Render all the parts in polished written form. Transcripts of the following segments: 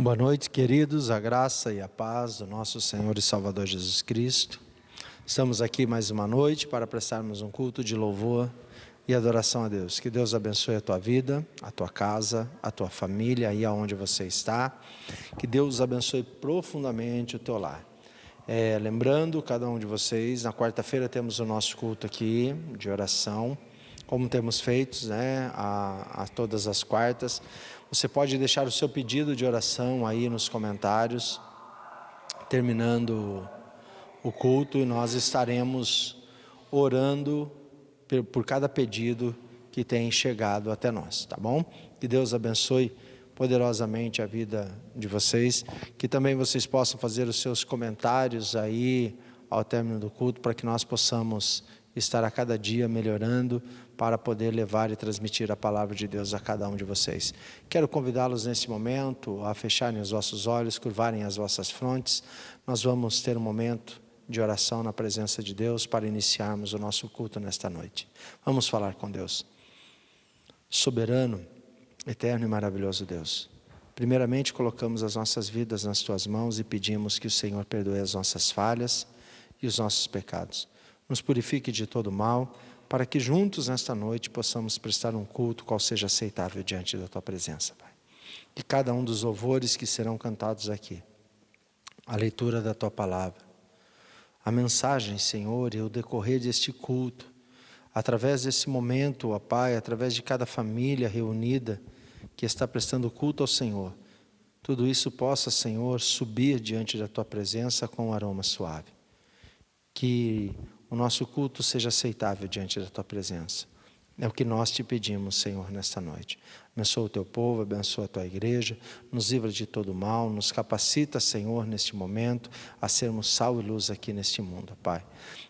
Boa noite, queridos, a graça e a paz do nosso Senhor e Salvador Jesus Cristo. Estamos aqui mais uma noite para prestarmos um culto de louvor e adoração a Deus. Que Deus abençoe a tua vida, a tua casa, a tua família, aí aonde você está. Que Deus abençoe profundamente o teu lar. Lembrando, cada um de vocês, na quarta-feira temos o nosso culto aqui de oração, como temos feito, a todas as quartas. Você pode deixar o seu pedido de oração aí nos comentários, terminando o culto, e nós estaremos orando por cada pedido que tem chegado até nós, tá bom? Que Deus abençoe poderosamente a vida de vocês, que também vocês possam fazer os seus comentários aí ao término do culto, para que nós possamos estar a cada dia melhorando para poder levar e transmitir a palavra de Deus a cada um de vocês. Quero convidá-los nesse momento a fecharem os vossos olhos, curvarem as vossas frontes. Nós vamos ter um momento de oração na presença de Deus para iniciarmos o nosso culto nesta noite. Vamos falar com Deus. Soberano, eterno e maravilhoso Deus, primeiramente colocamos as nossas vidas nas Tuas mãos e pedimos que o Senhor perdoe as nossas falhas e os nossos pecados. Nos purifique de todo mal, para que juntos nesta noite possamos prestar um culto qual seja aceitável diante da Tua presença, Pai. Que cada um dos louvores que serão cantados aqui, a leitura da Tua palavra, a mensagem, Senhor, e o decorrer deste culto, através desse momento, ó Pai, através de cada família reunida que está prestando culto ao Senhor, tudo isso possa, Senhor, subir diante da Tua presença com um aroma suave. Que o nosso culto seja aceitável diante da Tua presença. É o que nós te pedimos, Senhor, nesta noite. Abençoa o Teu povo, abençoa a Tua igreja, nos livra de todo mal, nos capacita, Senhor, neste momento, a sermos sal e luz aqui neste mundo, Pai.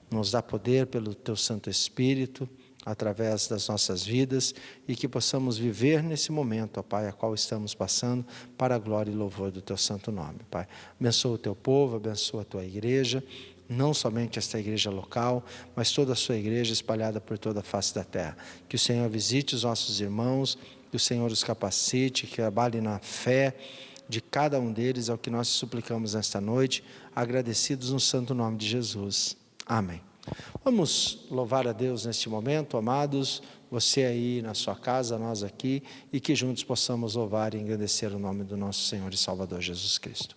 Nos dá poder pelo Teu Santo Espírito, através das nossas vidas, e que possamos viver nesse momento, ó Pai, a qual estamos passando, para a glória e louvor do Teu santo nome, Pai. Abençoa o Teu povo, abençoa a Tua igreja, não somente esta igreja local, mas toda a sua igreja espalhada por toda a face da terra. Que o Senhor visite os nossos irmãos, que o Senhor os capacite, que trabalhe na fé de cada um deles, é o que nós suplicamos nesta noite, agradecidos no santo nome de Jesus. Amém. Vamos louvar a Deus neste momento, amados, você aí na sua casa, nós aqui, e que juntos possamos louvar e engrandecer o nome do nosso Senhor e Salvador Jesus Cristo.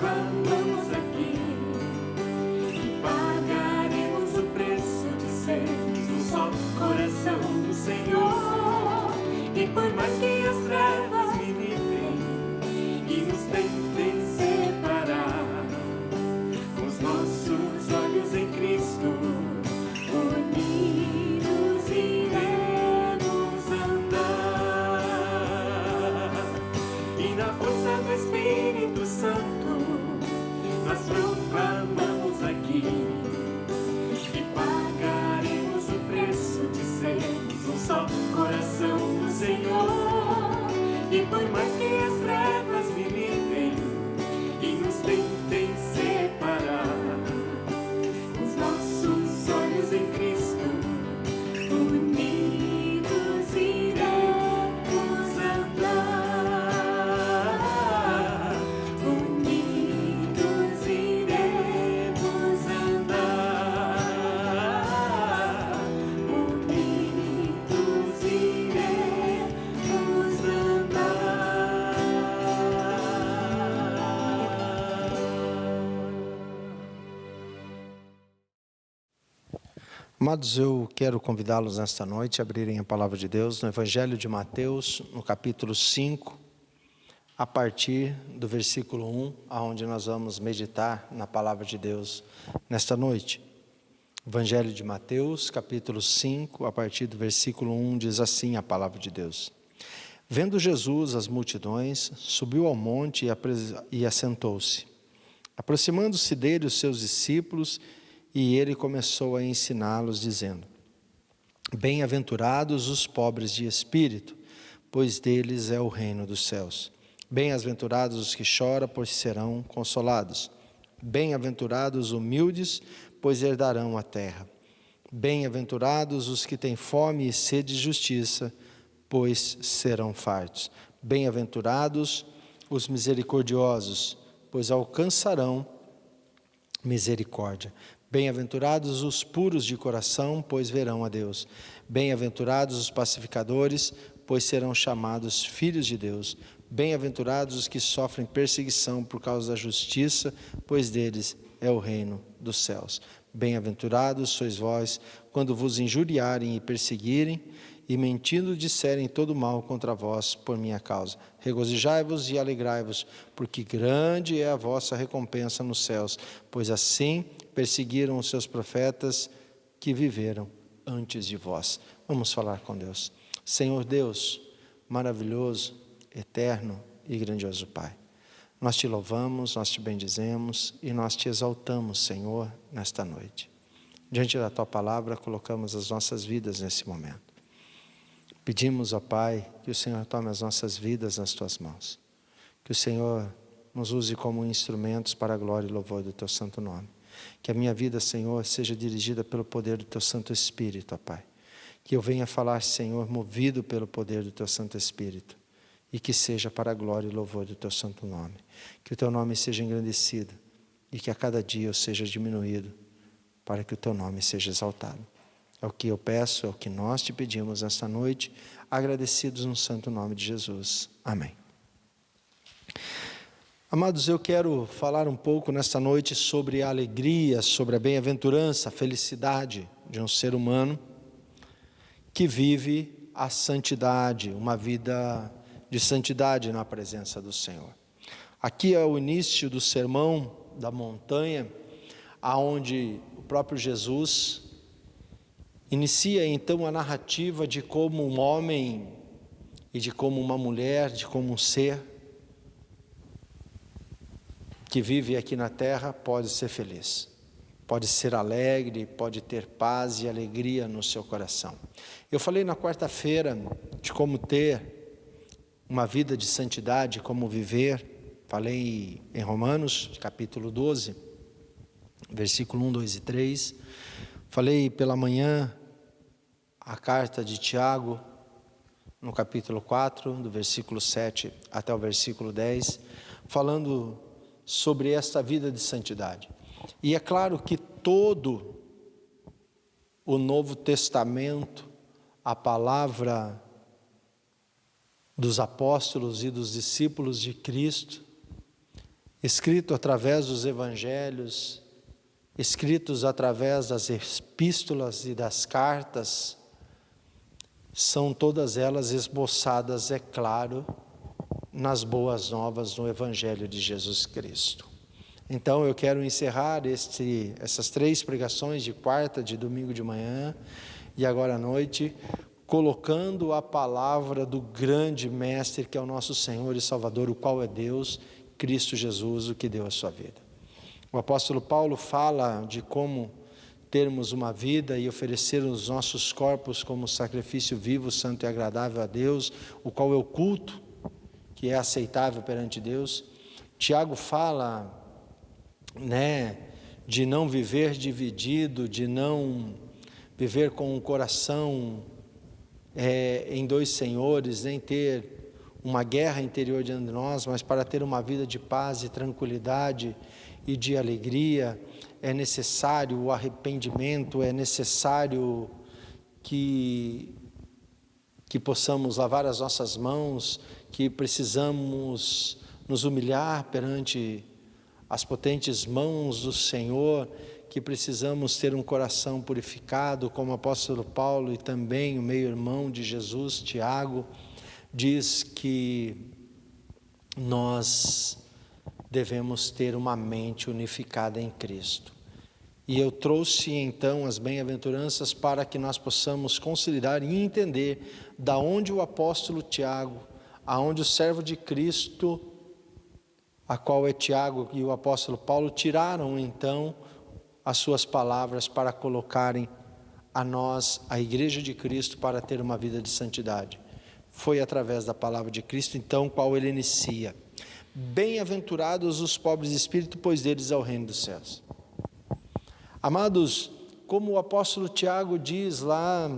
proclamamos aqui que pagaremos o preço de sermos um só coração do Senhor. E por mais que as trevas vivem e nos tentem separar, com os nossos olhos em Cristo, unidos iremos andar. E na força do Espírito Santo, nós proclamamos aqui que pagaremos o preço de sermos um só coração do Senhor. E por mais que as trevas vivem e nos tentem separar, os nossos olhos em Cristo, unidos iremos andar. Unidos iremos andar. Unidos iremos andar. Amados, eu quero convidá-los nesta noite a abrirem a palavra de Deus no Evangelho de Mateus, no capítulo 5, a partir do versículo 1, aonde nós vamos meditar na palavra de Deus nesta noite. Evangelho de Mateus, capítulo 5, a partir do versículo 1, diz assim a palavra de Deus. Vendo Jesus as multidões, subiu ao monte e assentou-se. Aproximando-se dele os seus discípulos, e ele começou a ensiná-los, dizendo: Bem-aventurados os pobres de espírito, pois deles é o reino dos céus. Bem-aventurados os que choram, pois serão consolados. Bem-aventurados os humildes, pois herdarão a terra. Bem-aventurados os que têm fome e sede de justiça, pois serão fartos. Bem-aventurados os misericordiosos, pois alcançarão misericórdia. Bem-aventurados os puros de coração, pois verão a Deus. Bem-aventurados os pacificadores, pois serão chamados filhos de Deus. Bem-aventurados os que sofrem perseguição por causa da justiça, pois deles é o reino dos céus. Bem-aventurados sois vós, quando vos injuriarem e perseguirem, e mentindo disserem todo mal contra vós por minha causa. Regozijai-vos e alegrai-vos, porque grande é a vossa recompensa nos céus, pois assim perseguiram os seus profetas que viveram antes de vós. Vamos falar com Deus. Senhor Deus, maravilhoso, eterno e grandioso Pai, nós te louvamos, nós te bendizemos e nós te exaltamos, Senhor, nesta noite. Diante da tua palavra, colocamos as nossas vidas nesse momento. Pedimos, ó Pai, que o Senhor tome as nossas vidas nas tuas mãos. Que o Senhor nos use como instrumentos para a glória e louvor do teu santo nome. Que a minha vida, Senhor, seja dirigida pelo poder do teu Santo Espírito, ó Pai. Que eu venha falar, Senhor, movido pelo poder do teu Santo Espírito. E que seja para a glória e louvor do teu santo nome. Que o teu nome seja engrandecido e que a cada dia eu seja diminuído, para que o teu nome seja exaltado. É o que eu peço, é o que nós te pedimos esta noite, agradecidos no santo nome de Jesus. Amém. Amados, eu quero falar um pouco nesta noite sobre a alegria, sobre a bem-aventurança, a felicidade de um ser humano que vive a santidade, uma vida de santidade na presença do Senhor. Aqui é o início do sermão da montanha, aonde o próprio Jesus inicia então a narrativa de como um homem e de como uma mulher, de como um ser que vive aqui na terra pode ser feliz, pode ser alegre, pode ter paz e alegria no seu coração. Eu falei na quarta-feira de como ter uma vida de santidade, como viver, falei em Romanos, capítulo 12, versículo 1, 2 e 3, falei pela manhã a carta de Tiago, no capítulo 4, do versículo 7 até o versículo 10, falando sobre esta vida de santidade. E é claro que todo o Novo Testamento, a palavra dos apóstolos e dos discípulos de Cristo, escrito através dos evangelhos, escritos através das epístolas e das cartas, são todas elas esboçadas, é claro, nas boas novas no Evangelho de Jesus Cristo. Então eu quero encerrar essas 3 pregações de quarta, de domingo de manhã e agora à noite, colocando a palavra do grande mestre que é o nosso Senhor e Salvador, o qual é Deus, Cristo Jesus, o que deu a sua vida. O apóstolo Paulo fala de como termos uma vida e oferecer os nossos corpos como sacrifício vivo, santo e agradável a Deus, o qual é o culto, que é aceitável perante Deus. Tiago fala, de não viver dividido, de não viver com o coração em 2 senhores, nem ter uma guerra interior diante de nós, mas para ter uma vida de paz e tranquilidade e de alegria, é necessário o arrependimento, é necessário que possamos lavar as nossas mãos, que precisamos nos humilhar perante as potentes mãos do Senhor, que precisamos ter um coração purificado, como o apóstolo Paulo e também o meio-irmão de Jesus, Tiago, diz que nós devemos ter uma mente unificada em Cristo. E eu trouxe então as bem-aventuranças para que nós possamos considerar e entender da onde o apóstolo Tiago, aonde o servo de Cristo, a qual é Tiago e o apóstolo Paulo, tiraram então as suas palavras para colocarem a nós, a igreja de Cristo, para ter uma vida de santidade. Foi através da palavra de Cristo, então, qual ele inicia. Bem-aventurados os pobres de espírito, pois deles é o reino dos céus. Amados, como o apóstolo Tiago diz lá,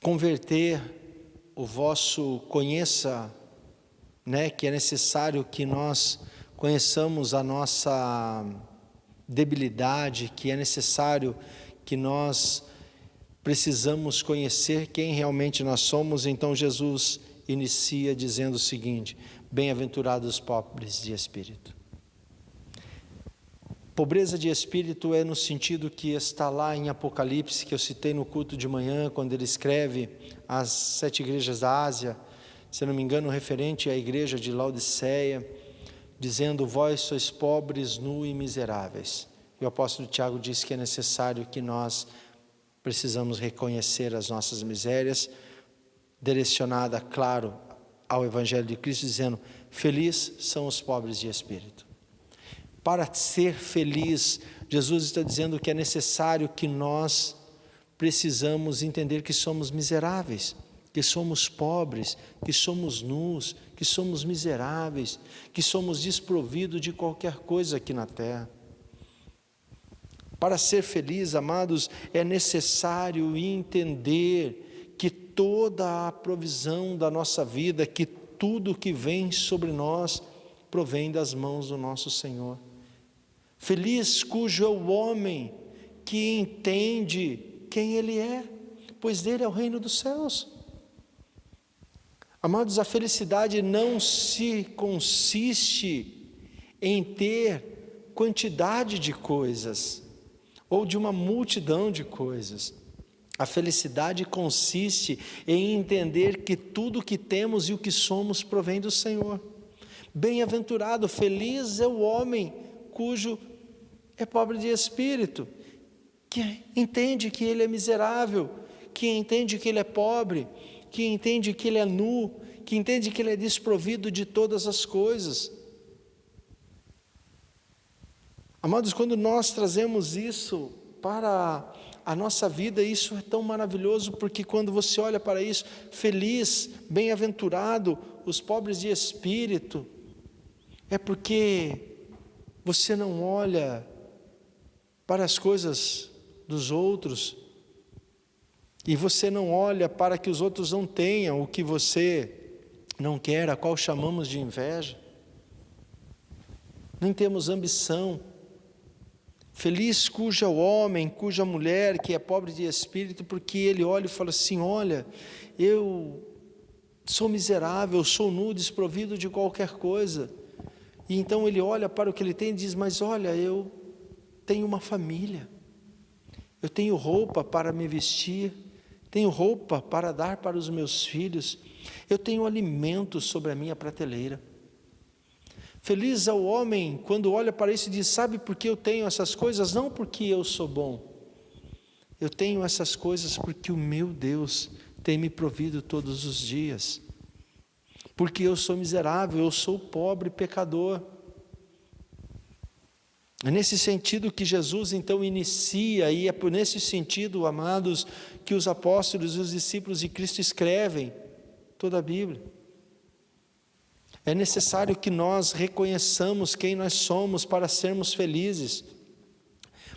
converter o vosso, conheça, que é necessário que nós conheçamos a nossa debilidade, que é necessário que nós precisamos conhecer quem realmente nós somos. Então Jesus inicia dizendo o seguinte: bem-aventurados os pobres de espírito. Pobreza de espírito é no sentido que está lá em Apocalipse, que eu citei no culto de manhã, quando ele escreve às 7 igrejas da Ásia, se não me engano, referente à igreja de Laodiceia, dizendo: vós sois pobres, nu e miseráveis. E o apóstolo Tiago diz que é necessário que nós precisamos reconhecer as nossas misérias, direcionada, claro, ao Evangelho de Cristo, dizendo: felizes são os pobres de espírito. Para ser feliz, Jesus está dizendo que é necessário que nós precisamos entender que somos miseráveis, que somos pobres, que somos nus, que somos miseráveis, que somos desprovidos de qualquer coisa aqui na terra. Para ser feliz, amados, é necessário entender que toda a provisão da nossa vida, que tudo que vem sobre nós, provém das mãos do nosso Senhor. Feliz cujo é o homem que entende quem Ele é, pois dele é o reino dos céus. Amados, a felicidade não se consiste em ter quantidade de coisas, ou de uma multidão de coisas. A felicidade consiste em entender que tudo o que temos e o que somos provém do Senhor. Bem-aventurado, feliz é o homem cujo é pobre de espírito, que entende que ele é miserável, que entende que ele é pobre, que entende que ele é nu, que entende que ele é desprovido de todas as coisas. Amados, quando nós trazemos isso para a nossa vida, isso é tão maravilhoso, porque quando você olha para isso, feliz, bem-aventurado, os pobres de espírito, é porque você não olha para as coisas dos outros, e você não olha para que os outros não tenham o que você não quer, a qual chamamos de inveja. Nem temos ambição. Feliz cuja o homem, cuja mulher que é pobre de espírito, porque ele olha e fala assim: olha, eu sou miserável, sou nu, desprovido de qualquer coisa, E então ele olha para o que ele tem e diz: mas olha, eu tenho uma família, eu tenho roupa para me vestir, tenho roupa para dar para os meus filhos, eu tenho alimento sobre a minha prateleira. Feliz é o homem quando olha para isso e diz: sabe por que eu tenho essas coisas? Não porque eu sou bom, eu tenho essas coisas porque o meu Deus tem me provido todos os dias, porque eu sou miserável, eu sou pobre, pecador. É nesse sentido que Jesus então inicia, e é por nesse sentido, amados, que os apóstolos e os discípulos de Cristo escrevem toda a Bíblia. É necessário que nós reconheçamos quem nós somos para sermos felizes,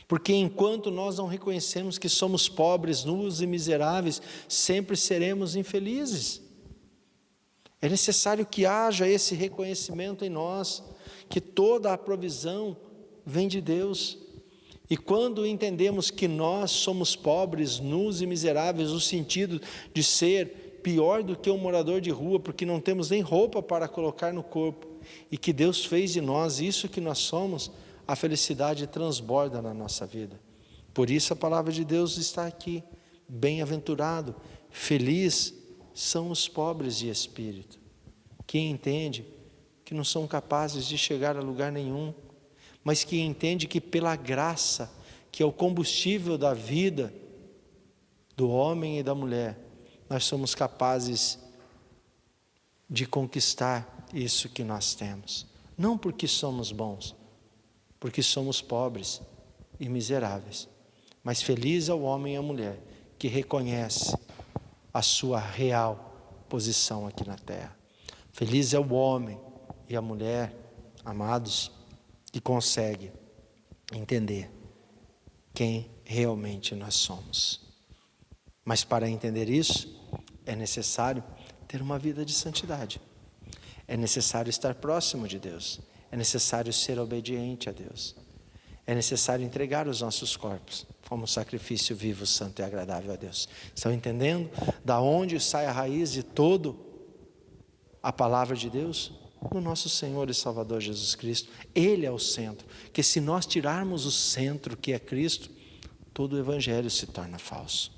porque enquanto nós não reconhecemos que somos pobres, nus e miseráveis, sempre seremos infelizes. É necessário que haja esse reconhecimento em nós, que toda a provisão vem de Deus. E quando entendemos que nós somos pobres, nus e miseráveis, no sentido de ser pior do que um morador de rua, porque não temos nem roupa para colocar no corpo, e que Deus fez de nós isso que nós somos, a felicidade transborda na nossa vida. Por isso a palavra de Deus está aqui: bem-aventurado, feliz são os pobres de espírito, que entende que não são capazes de chegar a lugar nenhum, mas que entende que pela graça, que é o combustível da vida do homem e da mulher, nós somos capazes de conquistar isso que nós temos. Não porque somos bons, porque somos pobres e miseráveis. Mas feliz é o homem e a mulher que reconhece a sua real posição aqui na terra. Feliz é o homem e a mulher, amados, que consegue entender quem realmente nós somos. Mas para entender isso, é necessário ter uma vida de santidade. É necessário estar próximo de Deus. É necessário ser obediente a Deus. É necessário entregar os nossos corpos como sacrifício vivo, santo e agradável a Deus. Estão entendendo da onde sai a raiz de todo a palavra de Deus? No nosso Senhor e Salvador Jesus Cristo. Ele é o centro, que se nós tirarmos o centro, que é Cristo, todo o evangelho se torna falso.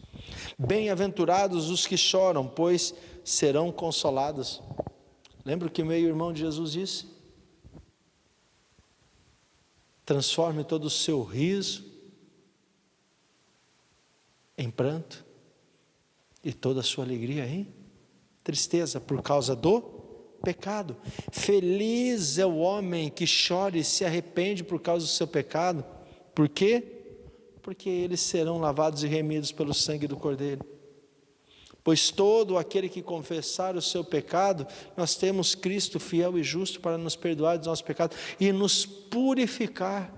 Bem-aventurados os que choram, pois serão consolados. Lembra o que o meio-irmão de Jesus disse? Transforme todo o seu riso em pranto e toda a sua alegria em tristeza, por causa do pecado. Feliz é o homem que chora e se arrepende por causa do seu pecado. Por quê? Porque eles serão lavados e remidos pelo sangue do Cordeiro. Pois todo aquele que confessar o seu pecado, nós temos Cristo fiel e justo para nos perdoar dos nossos pecados e nos purificar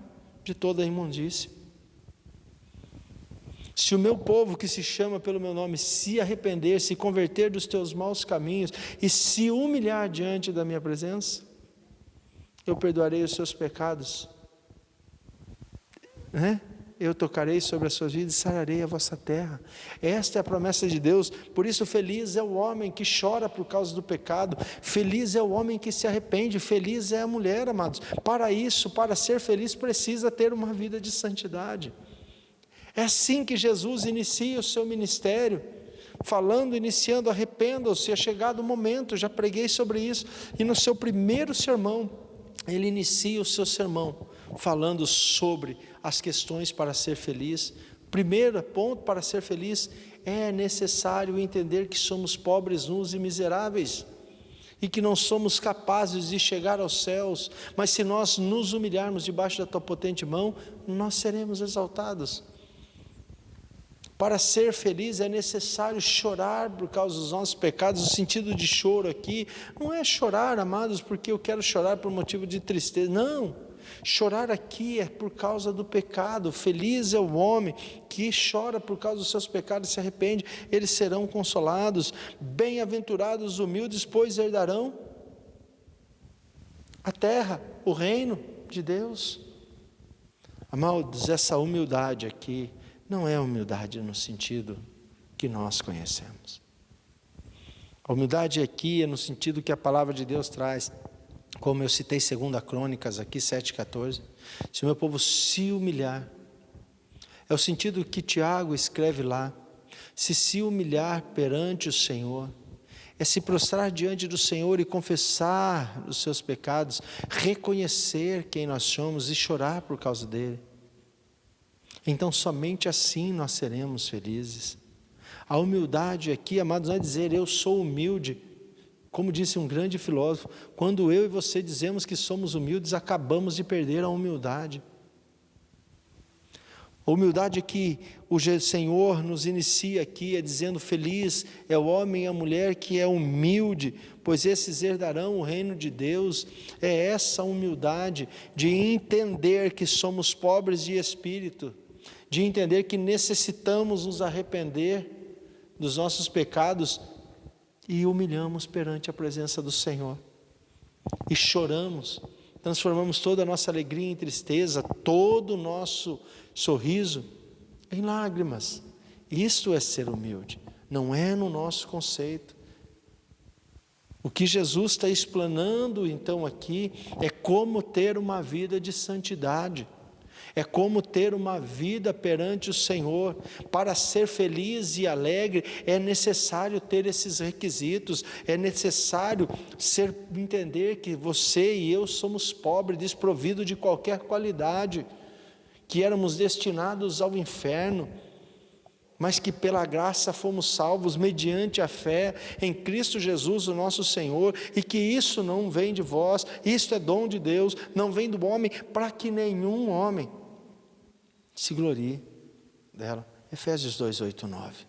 de toda a imundície. Se o meu povo que se chama pelo meu nome se arrepender, se converter dos teus maus caminhos e se humilhar diante da minha presença, eu perdoarei os seus pecados, eu tocarei sobre as suas vidas e sararei a vossa terra. Esta é a promessa de Deus. Por isso feliz é o homem que chora por causa do pecado, feliz é o homem que se arrepende, feliz é a mulher, amados. Para isso, para ser feliz, precisa ter uma vida de santidade. É assim que Jesus inicia o seu ministério, iniciando: arrependam-se, é chegado o momento. Já preguei sobre isso, e no seu primeiro sermão, ele inicia o seu sermão falando sobre as questões para ser feliz. Primeiro ponto para ser feliz: é necessário entender que somos pobres, nus e miseráveis, e que não somos capazes de chegar aos céus, mas se nós nos humilharmos debaixo da tua potente mão, nós seremos exaltados. Para ser feliz é necessário chorar por causa dos nossos pecados. O sentido de choro aqui não é chorar, amados, porque eu quero chorar por motivo de tristeza. Não, chorar aqui é por causa do pecado. Feliz é o homem que chora por causa dos seus pecados e se arrepende, eles serão consolados. Bem-aventurados os humildes, pois herdarão a terra, o reino de Deus. Amados, essa humildade aqui não é humildade no sentido que nós conhecemos. A humildade aqui é no sentido que a palavra de Deus traz. como eu citei 2 Crônicas aqui, 7,14, se o meu povo se humilhar, é o sentido que Tiago escreve lá, se humilhar perante o Senhor, é se prostrar diante do Senhor e confessar os seus pecados, reconhecer quem nós somos e chorar por causa dele. Então somente assim nós seremos felizes. A humildade aqui, amados, não é dizer eu sou humilde. Como disse um grande filósofo, quando eu e você dizemos que somos humildes, acabamos de perder a humildade. A humildade que o Senhor nos inicia aqui é dizendo: feliz é o homem e a mulher que é humilde, pois esses herdarão o reino de Deus. É essa humildade de entender que somos pobres de espírito, de entender que necessitamos nos arrepender dos nossos pecados e humilhamos perante a presença do Senhor. E choramos, transformamos toda a nossa alegria em tristeza, todo o nosso sorriso em lágrimas. Isto é ser humilde, não é no nosso conceito. O que Jesus está explanando então aqui é como ter uma vida de santidade, é como ter uma vida perante o Senhor. Para ser feliz e alegre é necessário ter esses requisitos, é necessário entender que você e eu somos pobres, desprovidos de qualquer qualidade, que éramos destinados ao inferno, mas que pela graça fomos salvos mediante a fé em Cristo Jesus, o nosso Senhor, e que isso não vem de vós, isto é dom de Deus, não vem do homem, para que nenhum homem se glorie dela. Efésios 2, 8, 9.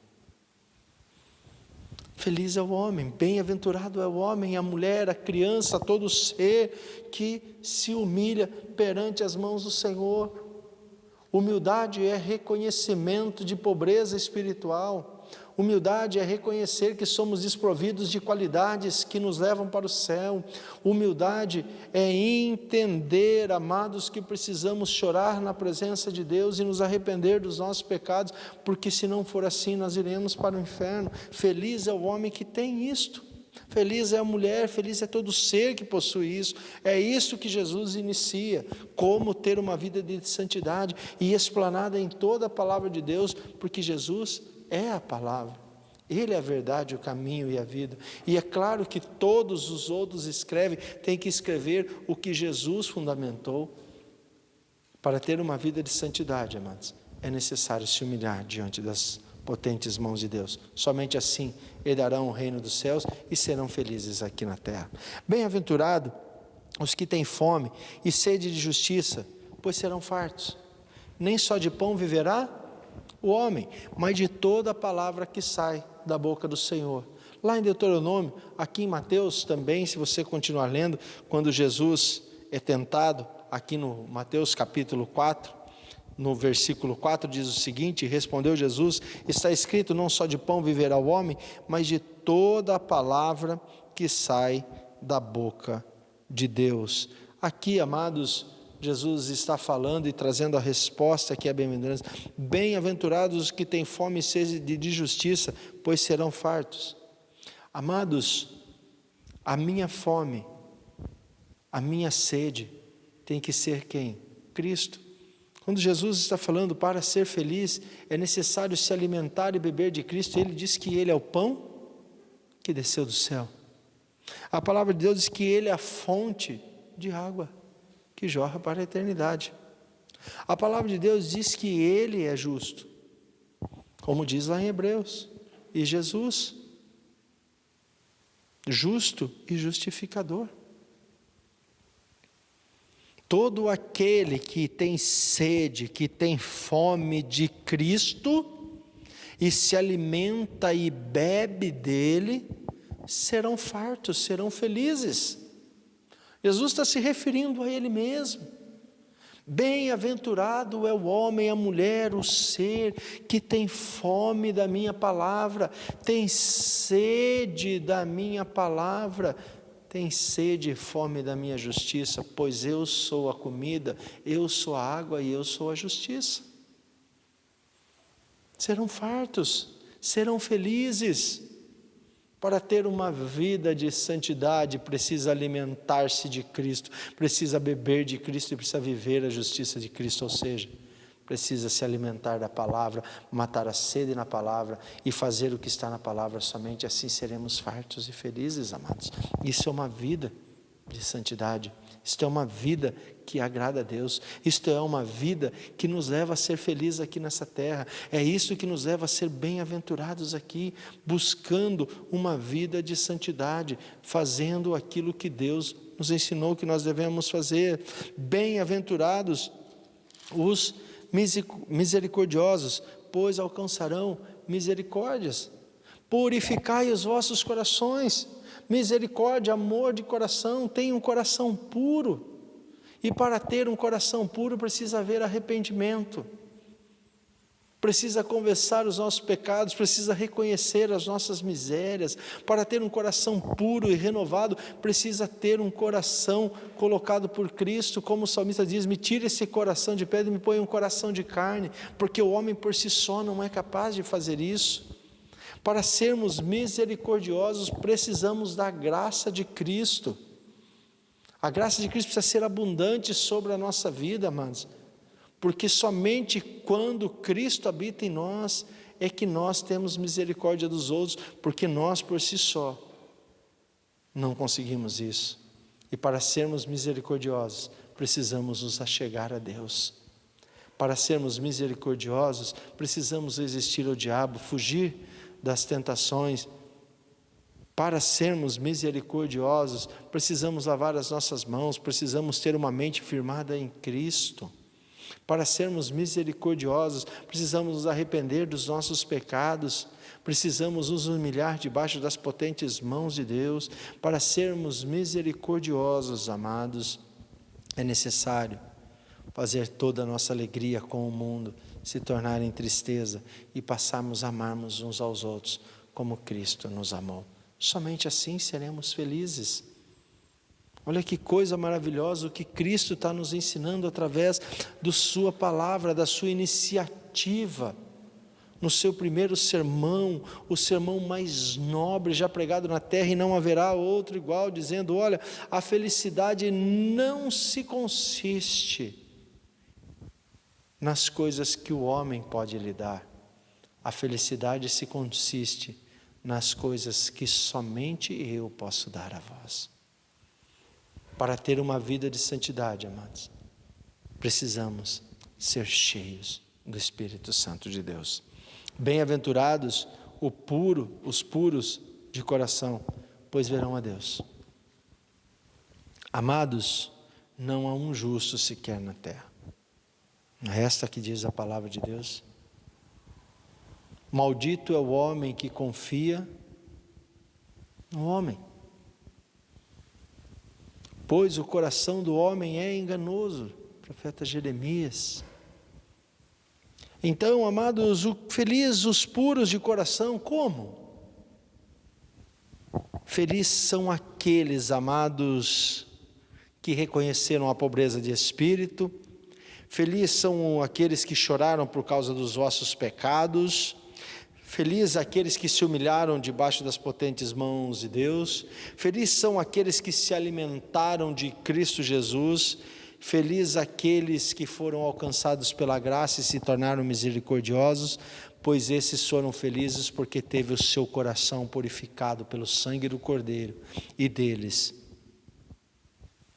Feliz é o homem, bem-aventurado é o homem, a mulher, a criança, todo ser que se humilha perante as mãos do Senhor. Humildade é reconhecimento de pobreza espiritual. Humildade é reconhecer que somos desprovidos de qualidades que nos levam para o céu. Humildade é entender, amados, que precisamos chorar na presença de Deus e nos arrepender dos nossos pecados, porque se não for assim nós iremos para o inferno. Feliz é o homem que tem isto. Feliz é a mulher, feliz é todo ser que possui isso. É isso que Jesus inicia, como ter uma vida de santidade e explanada em toda a palavra de Deus, porque Jesus é a palavra, Ele é a verdade, o caminho e a vida. E é claro que todos os outros têm que escrever o que Jesus fundamentou. Para ter uma vida de santidade, amados, é necessário se humilhar diante das potentes mãos de Deus. Somente assim herdarão o reino dos céus e serão felizes aqui na terra. Bem-aventurado os que têm fome e sede de justiça, pois serão fartos. Nem só de pão viverá o homem, mas de toda a palavra que sai da boca do Senhor. Lá em Deuteronômio, aqui em Mateus também, se você continuar lendo, quando Jesus é tentado, aqui no Mateus capítulo 4, no versículo 4 diz o seguinte: respondeu Jesus, está escrito, não só de pão viverá o homem, mas de toda a palavra que sai da boca de Deus. Aqui, amados, Jesus está falando e trazendo a resposta que é bem-aventurança. Bem-aventurados os que têm fome e sede de justiça, pois serão fartos. Amados, a minha fome, a minha sede tem que ser quem? Cristo. Quando Jesus está falando para ser feliz, é necessário se alimentar e beber de Cristo. Ele diz que Ele é o pão que desceu do céu. A palavra de Deus diz que Ele é a fonte de água que jorra para a eternidade. A palavra de Deus diz que Ele é justo, como diz lá em Hebreus. E Jesus, justo e justificador. Todo aquele que tem sede, que tem fome de Cristo e se alimenta e bebe dele, serão fartos, serão felizes. Jesus está se referindo a Ele mesmo. Bem-aventurado é o homem, a mulher, o ser que tem fome da minha palavra, tem sede da minha palavra, tem sede e fome da minha justiça, pois eu sou a comida, eu sou a água e eu sou a justiça. Serão fartos, serão felizes. Para ter uma vida de santidade, precisa alimentar-se de Cristo, precisa beber de Cristo e precisa viver a justiça de Cristo, ou seja, precisa se alimentar da palavra, matar a sede na palavra e fazer o que está na palavra, somente assim seremos fartos e felizes, amados. Isso é uma vida de santidade, isto é uma vida que agrada a Deus, isto é uma vida que nos leva a ser felizes aqui nessa terra, é isso que nos leva a ser bem-aventurados aqui, buscando uma vida de santidade, fazendo aquilo que Deus nos ensinou que nós devemos fazer. Bem-aventurados os misericordiosos, pois alcançarão misericórdias. Purificai os vossos corações. Misericórdia, amor de coração, tenha um coração puro. E para ter um coração puro precisa haver arrependimento. Precisa confessar os nossos pecados, precisa reconhecer as nossas misérias. Para ter um coração puro e renovado, precisa ter um coração colocado por Cristo, como o salmista diz: me tire esse coração de pedra e me põe um coração de carne, porque o homem por si só não é capaz de fazer isso. Para sermos misericordiosos, precisamos da graça de Cristo. A graça de Cristo precisa ser abundante sobre a nossa vida, amados, porque somente quando Cristo habita em nós, é que nós temos misericórdia dos outros, porque nós por si só não conseguimos isso. E para sermos misericordiosos, precisamos nos achegar a Deus. Para sermos misericordiosos, precisamos resistir ao diabo, fugir das tentações. Para sermos misericordiosos, precisamos lavar as nossas mãos, precisamos ter uma mente firmada em Cristo. Para sermos misericordiosos, precisamos nos arrepender dos nossos pecados, precisamos nos humilhar debaixo das potentes mãos de Deus. Para sermos misericordiosos, amados, é necessário fazer toda a nossa alegria com o mundo se tornar em tristeza e passarmos a amarmos uns aos outros como Cristo nos amou. Somente assim seremos felizes. Olha que coisa maravilhosa o que Cristo está nos ensinando através da sua palavra, da sua iniciativa. No seu primeiro sermão, o sermão mais nobre já pregado na terra, e não haverá outro igual, dizendo: olha, a felicidade não se consiste nas coisas que o homem pode lhe dar. A felicidade se consiste nas coisas que somente eu posso dar a vós. Para ter uma vida de santidade, amados, precisamos ser cheios do Espírito Santo de Deus. Bem-aventurados os puros de coração, pois verão a Deus. Amados, não há um justo sequer na terra. É esta que diz a palavra de Deus. Maldito é o homem que confia no homem, pois o coração do homem é enganoso. Profeta Jeremias. Então, amados, felizes os puros de coração, como? Felizes são aqueles, amados, que reconheceram a pobreza de espírito. Felizes são aqueles que choraram por causa dos vossos pecados. Felizes aqueles que se humilharam debaixo das potentes mãos de Deus. Felizes são aqueles que se alimentaram de Cristo Jesus. Felizes aqueles que foram alcançados pela graça e se tornaram misericordiosos, pois esses foram felizes porque teve o seu coração purificado pelo sangue do Cordeiro, e deles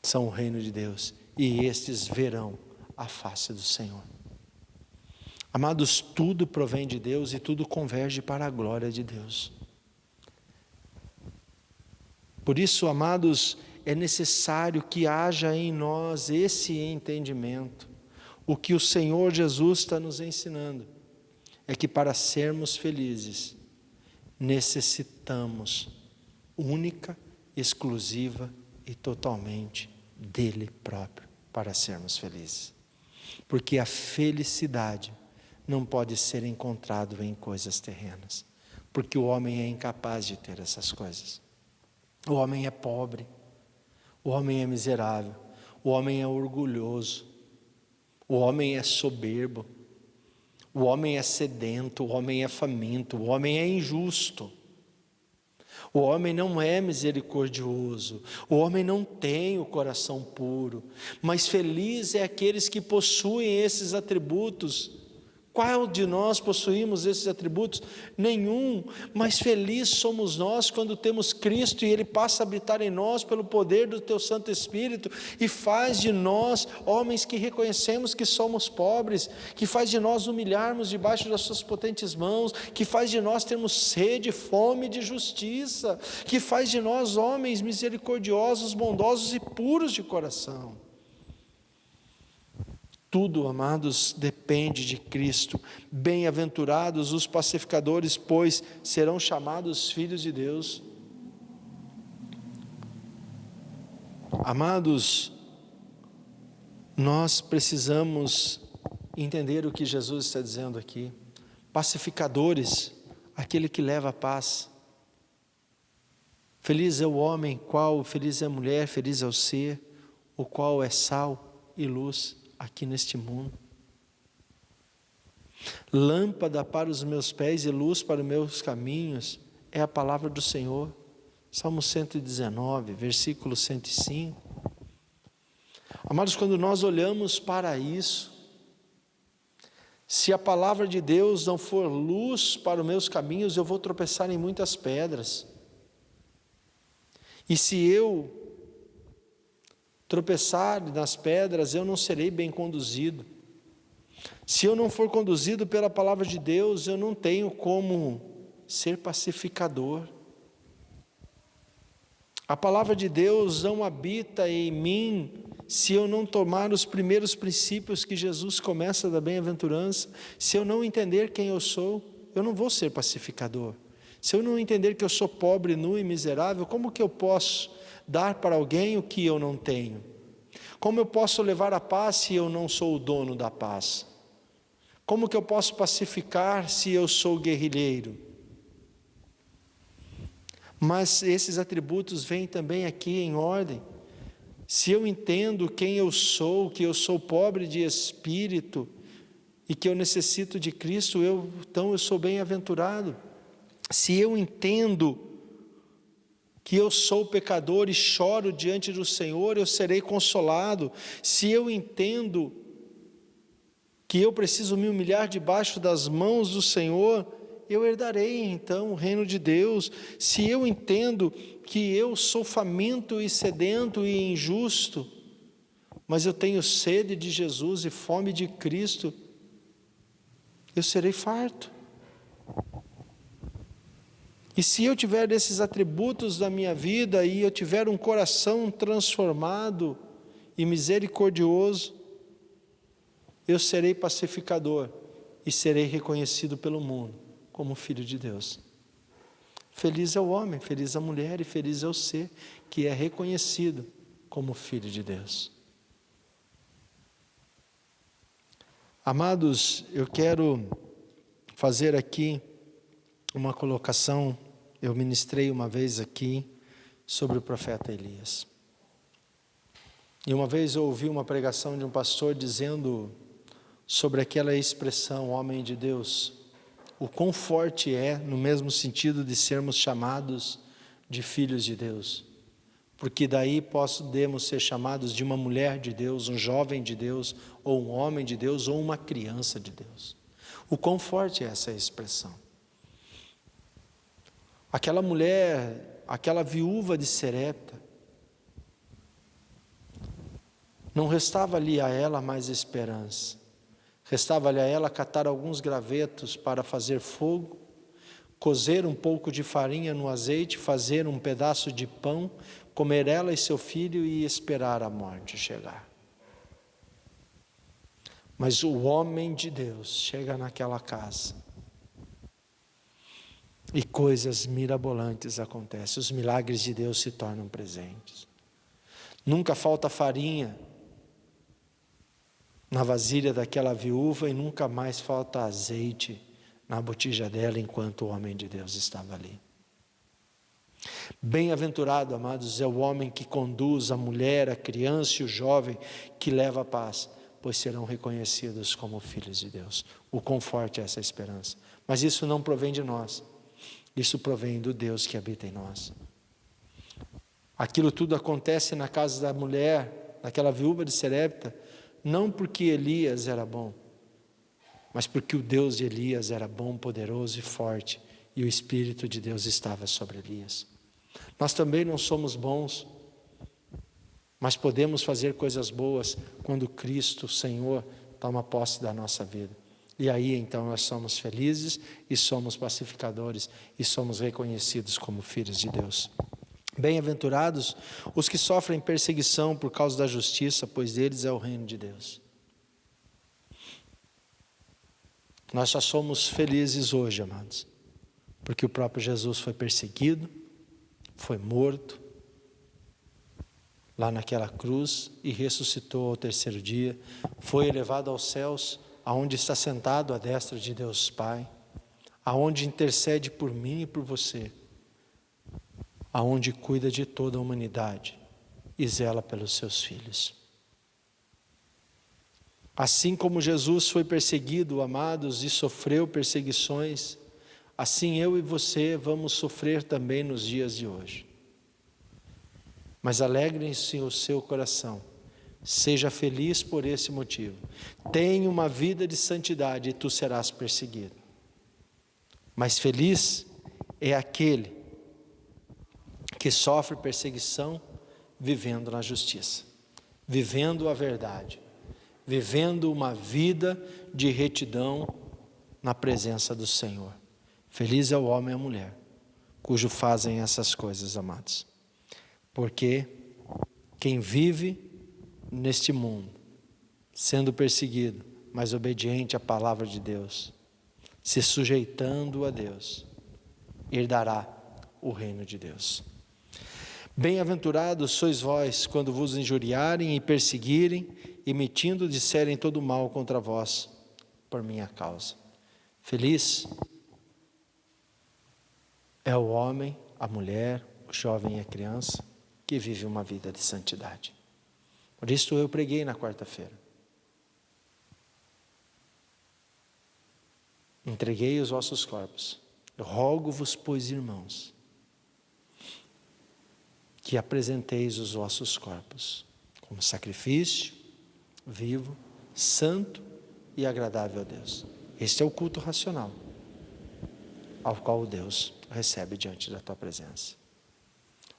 são o reino de Deus, e estes verão a face do Senhor. Amados, tudo provém de Deus e tudo converge para a glória de Deus. Por isso, amados, é necessário que haja em nós esse entendimento. O que o Senhor Jesus está nos ensinando é que para sermos felizes, necessitamos única, exclusiva e totalmente dele próprio para sermos felizes. Porque a felicidade não pode ser encontrada em coisas terrenas, porque o homem é incapaz de ter essas coisas. O homem é pobre, o homem é miserável, o homem é orgulhoso, o homem é soberbo, o homem é sedento, o homem é faminto, o homem é injusto. O homem não é misericordioso, o homem não tem o coração puro, mas feliz é aqueles que possuem esses atributos. Qual de nós possuímos esses atributos? Nenhum, mas feliz somos nós quando temos Cristo e Ele passa a habitar em nós pelo poder do Teu Santo Espírito e faz de nós homens que reconhecemos que somos pobres, que faz de nós humilharmos debaixo das Suas potentes mãos, que faz de nós termos sede, fome de justiça, que faz de nós homens misericordiosos, bondosos e puros de coração. Tudo, amados, depende de Cristo. Bem-aventurados os pacificadores, pois serão chamados filhos de Deus. Amados, nós precisamos entender o que Jesus está dizendo aqui. Pacificadores, aquele que leva a paz. Feliz é o homem, feliz é a mulher, feliz é o ser, o qual é sal e luz aqui neste mundo. Lâmpada para os meus pés e luz para os meus caminhos é a palavra do Senhor. Salmo 119, versículo 105. Amados, quando nós olhamos para isso, se a palavra de Deus não for luz para os meus caminhos, eu vou tropeçar em muitas pedras. E se eu tropeçar nas pedras, eu não serei bem conduzido. Se eu não for conduzido pela palavra de Deus, eu não tenho como ser pacificador. A palavra de Deus não habita em mim se eu não tomar os primeiros princípios que Jesus começa da bem-aventurança. Se eu não entender quem eu sou, eu não vou ser pacificador. Se eu não entender que eu sou pobre, nu e miserável, como que eu posso dar para alguém o que eu não tenho? Como eu posso levar a paz se eu não sou o dono da paz? Como que eu posso pacificar se eu sou guerrilheiro? Mas esses atributos vêm também aqui em ordem. Se eu entendo quem eu sou, que eu sou pobre de espírito e que eu necessito de Cristo, então eu sou bem-aventurado. Se eu entendo que eu sou pecador e choro diante do Senhor, eu serei consolado. Se eu entendo que eu preciso me humilhar debaixo das mãos do Senhor, eu herdarei então o reino de Deus. Se eu entendo que eu sou faminto e sedento e injusto, mas eu tenho sede de Jesus e fome de Cristo, eu serei farto. E se eu tiver desses atributos da minha vida e eu tiver um coração transformado e misericordioso, eu serei pacificador e serei reconhecido pelo mundo como filho de Deus. Feliz é o homem, feliz a mulher e feliz é o ser que é reconhecido como filho de Deus. Amados, eu quero fazer aqui uma colocação. Eu ministrei uma vez aqui sobre o profeta Elias. E uma vez eu ouvi uma pregação de um pastor dizendo sobre aquela expressão, homem de Deus, o quão forte é, no mesmo sentido de sermos chamados de filhos de Deus. Porque daí podemos ser chamados de uma mulher de Deus, um jovem de Deus, ou um homem de Deus, ou uma criança de Deus. O quão forte é essa expressão. Aquela mulher, aquela viúva de Serepta, não restava ali a ela mais esperança. Restava-lhe a ela catar alguns gravetos para fazer fogo, cozer um pouco de farinha no azeite, fazer um pedaço de pão, comer ela e seu filho e esperar a morte chegar. Mas o homem de Deus chega naquela casa e coisas mirabolantes acontecem, os milagres de Deus se tornam presentes. Nunca falta farinha na vasilha daquela viúva e nunca mais falta azeite na botija dela enquanto o homem de Deus estava ali. Bem-aventurado, amados, é o homem que conduz a mulher, a criança e o jovem que leva a paz, pois serão reconhecidos como filhos de Deus. O conforte é essa esperança. Mas isso não provém de nós. Isso provém do Deus que habita em nós. Aquilo tudo acontece na casa da mulher, daquela viúva de Sarepta, não porque Elias era bom, mas porque o Deus de Elias era bom, poderoso e forte, e o Espírito de Deus estava sobre Elias. Nós também não somos bons, mas podemos fazer coisas boas quando Cristo, o Senhor, toma posse da nossa vida. E aí então nós somos felizes e somos pacificadores e somos reconhecidos como filhos de Deus. Bem-aventurados os que sofrem perseguição por causa da justiça, pois deles é o reino de Deus. Nós só somos felizes hoje, amados, porque o próprio Jesus foi perseguido, foi morto lá naquela cruz e ressuscitou ao terceiro dia, foi elevado aos céus, aonde está sentado à destra de Deus Pai, aonde intercede por mim e por você, aonde cuida de toda a humanidade e zela pelos seus filhos. Assim como Jesus foi perseguido, amados, e sofreu perseguições, assim eu e você vamos sofrer também nos dias de hoje. Mas alegrem-se o seu coração, seja feliz por esse motivo. Tenha uma vida de santidade e tu serás perseguido. Mas feliz é aquele que sofre perseguição vivendo na justiça, vivendo a verdade, vivendo uma vida de retidão na presença do Senhor. Feliz é o homem e a mulher, cujo fazem essas coisas, amados. Porque quem vive neste mundo, sendo perseguido, mas obediente à palavra de Deus, se sujeitando a Deus, herdará o reino de Deus. Bem-aventurados sois vós, quando vos injuriarem e perseguirem, e mentindo disserem todo mal contra vós, por minha causa. Feliz é o homem, a mulher, o jovem e a criança, que vive uma vida de santidade. Por isso eu preguei na quarta-feira. Entreguei os vossos corpos. Eu rogo-vos, pois, irmãos, que apresenteis os vossos corpos como sacrifício vivo, santo e agradável a Deus. Este é o culto racional, ao qual Deus recebe diante da tua presença.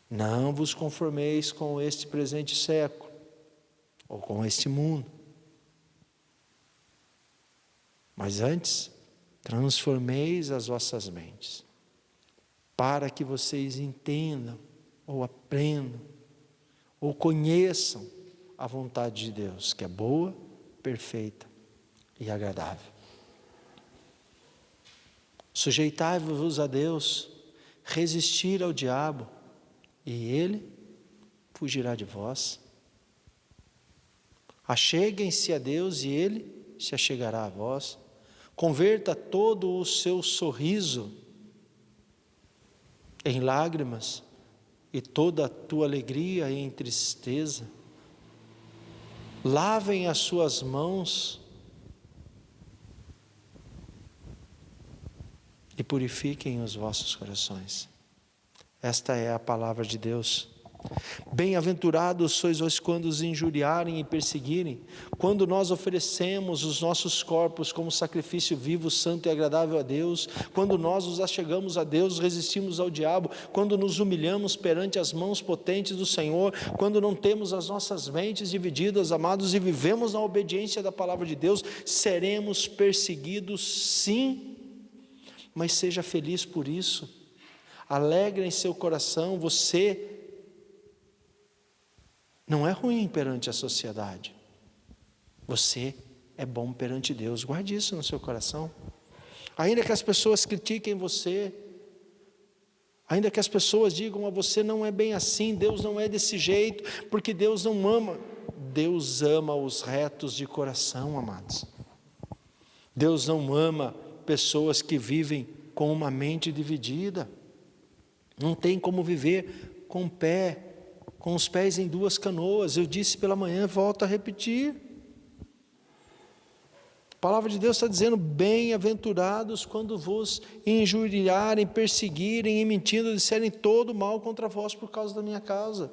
Não vos conformeis com este presente século, ou com este mundo, mas antes, transformeis as vossas mentes, para que vocês entendam, ou aprendam, ou conheçam a vontade de Deus, que é boa, perfeita e agradável. Sujeitai-vos a Deus, resistir ao diabo, e ele fugirá de vós. Acheguem-se a Deus e ele se achegará a vós. Converta todo o seu sorriso em lágrimas e toda a tua alegria em tristeza. Lavem as suas mãos e purifiquem os vossos corações. Esta é a palavra de Deus. Bem-aventurados sois vós quando os injuriarem e perseguirem, quando nós oferecemos os nossos corpos como sacrifício vivo, santo e agradável a Deus, quando nós nos achegamos a Deus, resistimos ao diabo, quando nos humilhamos perante as mãos potentes do Senhor, quando não temos as nossas mentes divididas, amados, e vivemos na obediência da palavra de Deus, seremos perseguidos sim, mas seja feliz por isso. Alegre em seu coração, você não é ruim perante a sociedade, você é bom perante Deus. Guarde isso no seu coração. Ainda que as pessoas critiquem você, ainda que as pessoas digam a você, não é bem assim, Deus não é desse jeito, porque Deus não ama. Deus ama os retos de coração, amados. Deus não ama pessoas que vivem com uma mente dividida. Não tem como viver com os pés em duas canoas. Eu disse pela manhã, volto a repetir. palavra de Deus está dizendo: bem-aventurados quando vos injuriarem, perseguirem e mentindo disserem todo mal contra vós por causa da minha causa.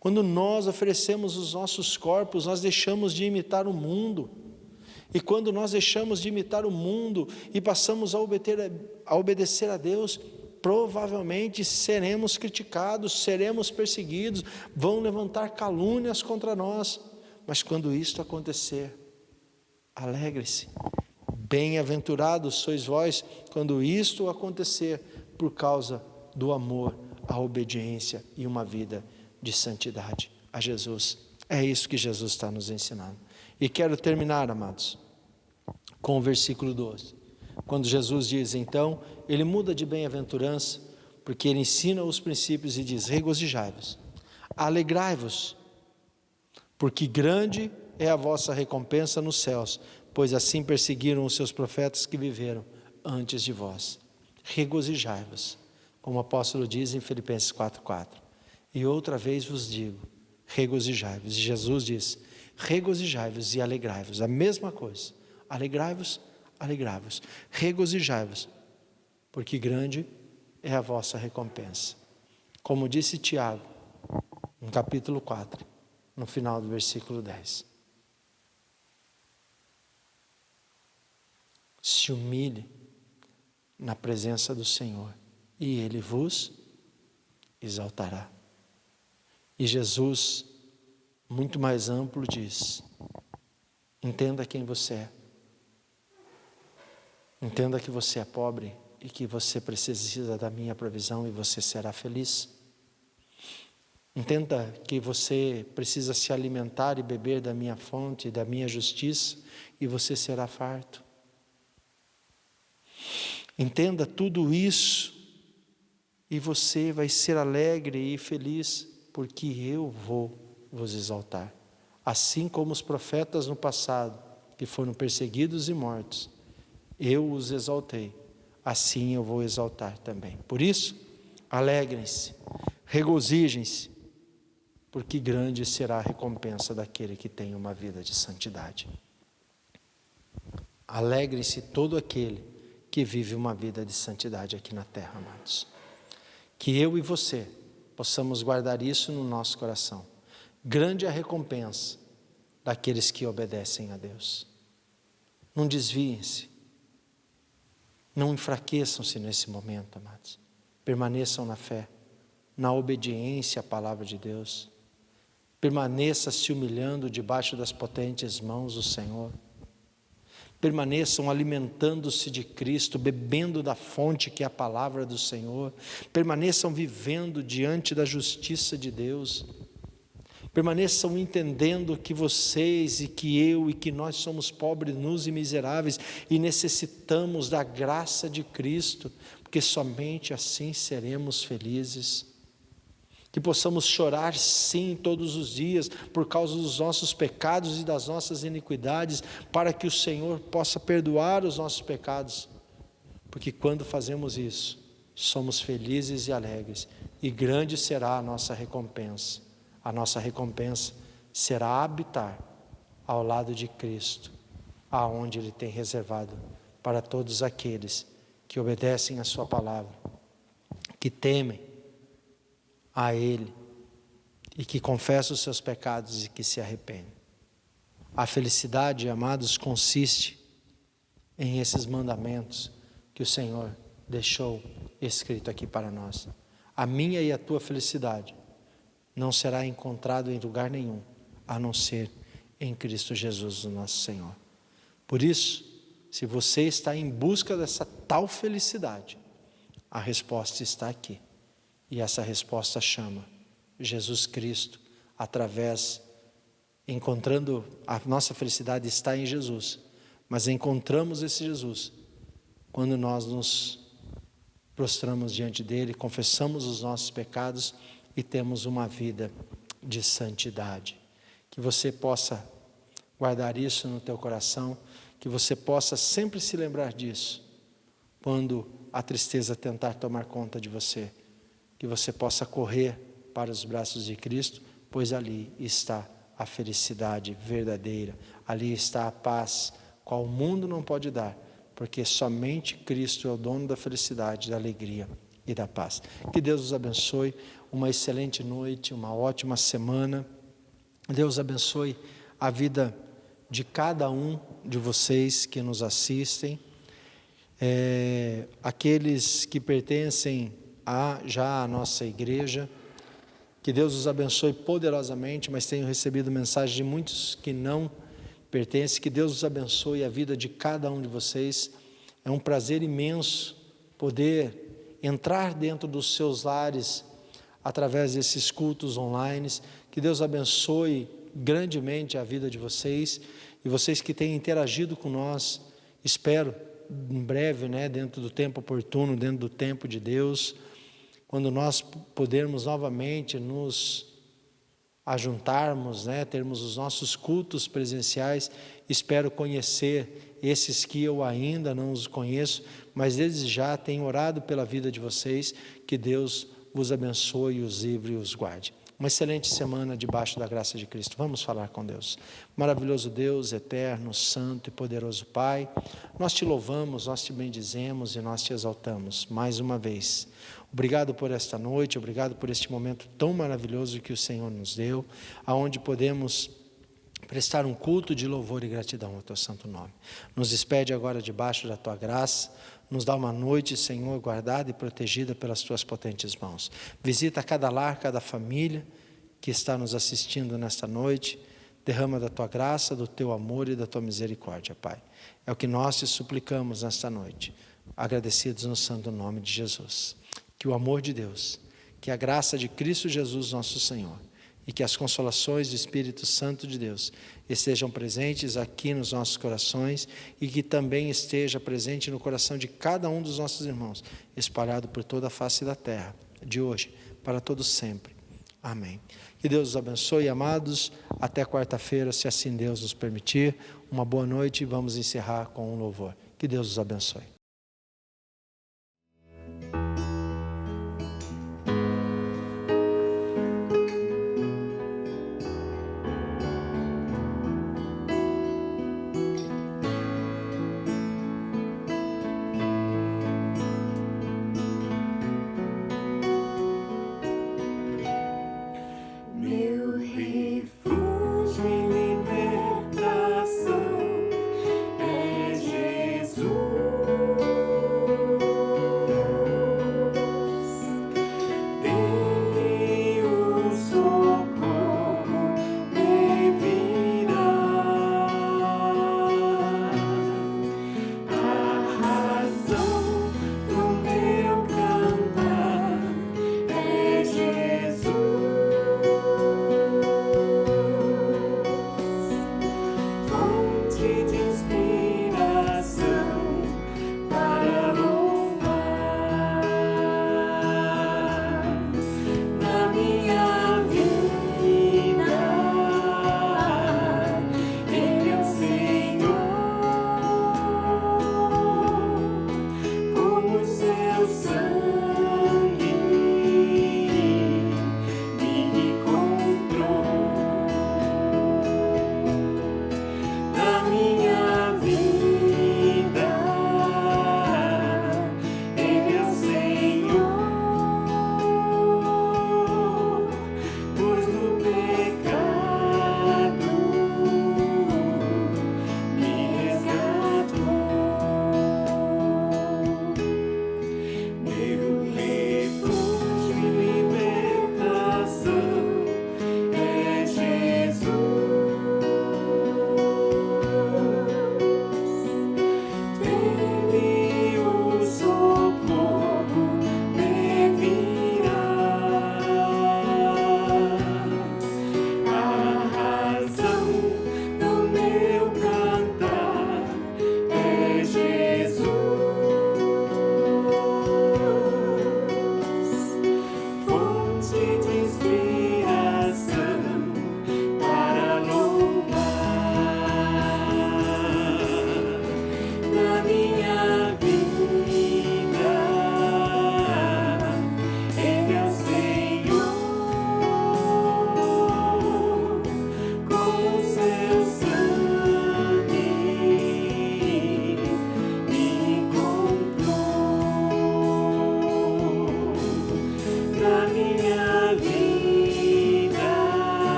Quando nós oferecemos os nossos corpos, nós deixamos de imitar o mundo. E quando nós deixamos de imitar o mundo e passamos a obedecer a Deus, provavelmente seremos criticados, seremos perseguidos, vão levantar calúnias contra nós. Mas quando isto acontecer, alegre-se. Bem-aventurados sois vós quando isto acontecer, por causa do amor, a obediência e uma vida de santidade a Jesus. É isso que Jesus está nos ensinando. E quero terminar, amados, com o versículo 12. Quando Jesus diz, então, ele muda de bem-aventurança, porque ele ensina os princípios e diz: regozijai-vos, alegrai-vos, porque grande é a vossa recompensa nos céus, pois assim perseguiram os seus profetas que viveram antes de vós. Regozijai-vos, como o apóstolo diz em Filipenses 4:4. E outra vez vos digo, regozijai-vos. E Jesus diz: regozijai-vos e alegrai-vos. A mesma coisa. Alegrai-vos, alegrai-vos. Regozijai-vos, porque grande é a vossa recompensa. Como disse Tiago, no capítulo 4, no final do versículo 10. Se humilhe na presença do Senhor e Ele vos exaltará. E Jesus, muito mais amplo, diz: entenda quem você é. Entenda que você é pobre e que você precisa da minha provisão e você será feliz. Entenda que você precisa se alimentar e beber da minha fonte, da minha justiça, e você será farto. Entenda tudo isso e você vai ser alegre e feliz, porque eu vou vos exaltar. Assim como os profetas no passado, que foram perseguidos e mortos, eu os exaltei, assim eu vou exaltar também. Por isso, alegrem-se, regozijem-se, porque grande será a recompensa daquele que tem uma vida de santidade. Alegre-se todo aquele que vive uma vida de santidade aqui na terra, amados. Que eu e você possamos guardar isso no nosso coração. Grande é a recompensa daqueles que obedecem a Deus. Não desviem-se. Não enfraqueçam-se nesse momento, amados. Permaneçam na fé, na obediência à palavra de Deus. Permaneça se humilhando debaixo das potentes mãos do Senhor. Permaneçam alimentando-se de Cristo, bebendo da fonte que é a palavra do Senhor. Permaneçam vivendo diante da justiça de Deus. Permaneçam entendendo que vocês e que eu e que nós somos pobres, nus e miseráveis e necessitamos da graça de Cristo, porque somente assim seremos felizes. Que possamos chorar sim todos os dias por causa dos nossos pecados e das nossas iniquidades, para que o Senhor possa perdoar os nossos pecados, porque quando fazemos isso, somos felizes e alegres, e grande será a nossa recompensa. A nossa recompensa será habitar ao lado de Cristo, aonde Ele tem reservado para todos aqueles que obedecem a sua palavra, que temem a Ele e que confessam os seus pecados e que se arrependem. A felicidade, amados, consiste em esses mandamentos que o Senhor deixou escrito aqui para nós. A minha e a tua felicidade não será encontrado em lugar nenhum, a não ser em Cristo Jesus, o nosso Senhor. Por isso, se você está em busca dessa tal felicidade, a resposta está aqui. E essa resposta chama Jesus Cristo, encontrando a nossa felicidade está em Jesus, mas encontramos esse Jesus quando nós nos prostramos diante dele, confessamos os nossos pecados e temos uma vida de santidade. Que você possa guardar isso no teu coração, que você possa sempre se lembrar disso, quando a tristeza tentar tomar conta de você, que você possa correr para os braços de Cristo, pois ali está a felicidade verdadeira, ali está a paz qual o mundo não pode dar, porque somente Cristo é o dono da felicidade, da alegria e da paz. Que Deus os abençoe, uma excelente noite, uma ótima semana. Deus abençoe a vida de cada um de vocês que nos assistem, aqueles que pertencem já à nossa igreja. Que Deus os abençoe poderosamente, mas tenho recebido mensagem de muitos que não pertencem. Que Deus os abençoe a vida de cada um de vocês. É um prazer imenso poder entrar dentro dos seus lares através desses cultos online. Que Deus abençoe grandemente a vida de vocês e vocês que têm interagido com nós. Espero em breve, dentro do tempo oportuno, dentro do tempo de Deus, quando nós pudermos novamente nos ajuntarmos, termos os nossos cultos presenciais. Espero conhecer esses que eu ainda não os conheço, mas desde já tenho orado pela vida de vocês. Que Deus vos abençoe, os livre e os guarde. Uma excelente semana debaixo da graça de Cristo. Vamos falar com Deus. Maravilhoso Deus, eterno, santo e poderoso Pai, nós te louvamos, nós te bendizemos e nós te exaltamos mais uma vez. Obrigado por esta noite, obrigado por este momento tão maravilhoso que o Senhor nos deu, aonde podemos prestar um culto de louvor e gratidão ao teu santo nome. Nos despede agora debaixo da tua graça. Nos dá uma noite, Senhor, guardada e protegida pelas tuas potentes mãos. Visita cada lar, cada família que está nos assistindo nesta noite. Derrama da tua graça, do teu amor e da tua misericórdia, Pai. É o que nós te suplicamos nesta noite, agradecidos no santo nome de Jesus. Que o amor de Deus, que a graça de Cristo Jesus, nosso Senhor, e que as consolações do Espírito Santo de Deus estejam presentes aqui nos nossos corações e que também esteja presente no coração de cada um dos nossos irmãos, espalhado por toda a face da terra, de hoje para todo sempre. Amém. Que Deus os abençoe, amados. Até quarta-feira, se assim Deus nos permitir. Uma boa noite e vamos encerrar com um louvor. Que Deus os abençoe.